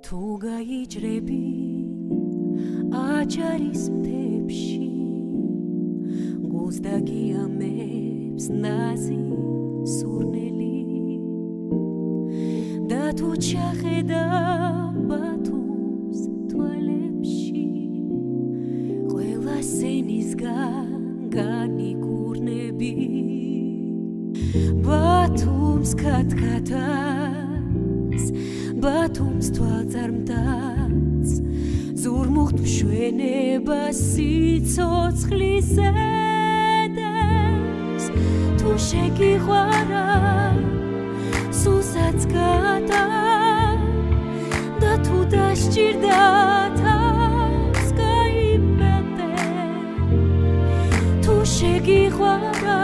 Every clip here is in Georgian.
თუ გაიჭრები აჭარის მთებში გულს დაგიამებს ნაზი სურნელი და თუ ჩახედავ ბათუმს თვალებში ყველა სენისგან განიკურნები ბათუმს ქათქათას ბათუმს თვალწარმტაც ზურმუხტ მშვენება სიცოცხლის ზედებს თუ შეგიყვარა სულსაც გადა და თუ დასჭირდა თავს გაიმეტე თუ შეგიყვარა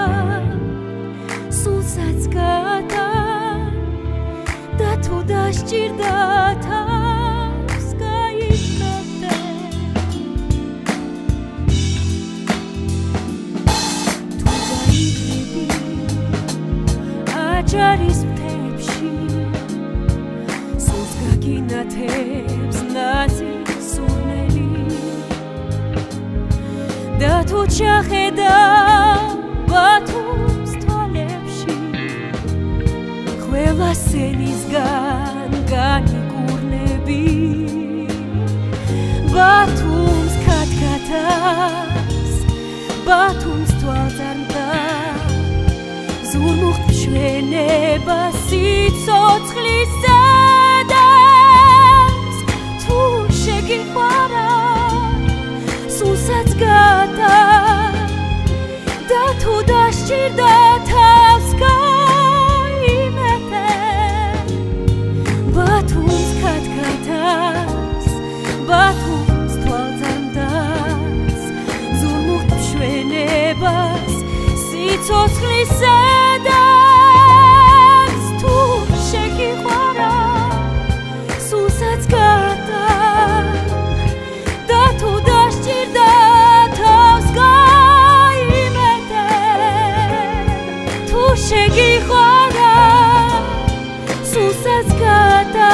სულსაც გადა და თუ დასჭირდა თავს გაიმეტე თუ გაიგები აჭარის მთებში სულს გაგინათებს ნაზი სურნელი და თუ ჩახედავ ბათუმს თვალებში ყველა სენისგან განიკურნები ბათუმს ქათქათას ბათუმს თვალწარმტაც ზურმუხტ მშვენება სიცოცხლის ზედებს თუ შეგიყვარა სულსაც გადა და თუ დასჭირდა თავს გაიმეტე ბათუმს ქათქათას ბათუმს თვალწარმტაც ზურმუხტ მშვენებას სიცოცხლის ზედებს თუ შეგიყვარა სულსაც გადა და თუ დასჭირდა თავს გაიმეტე თუ შეგიყვარა სულსაც გადა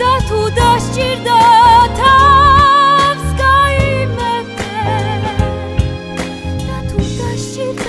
და თუ დასჭირდა თავს გაიმეტე და თუ დასჭირდა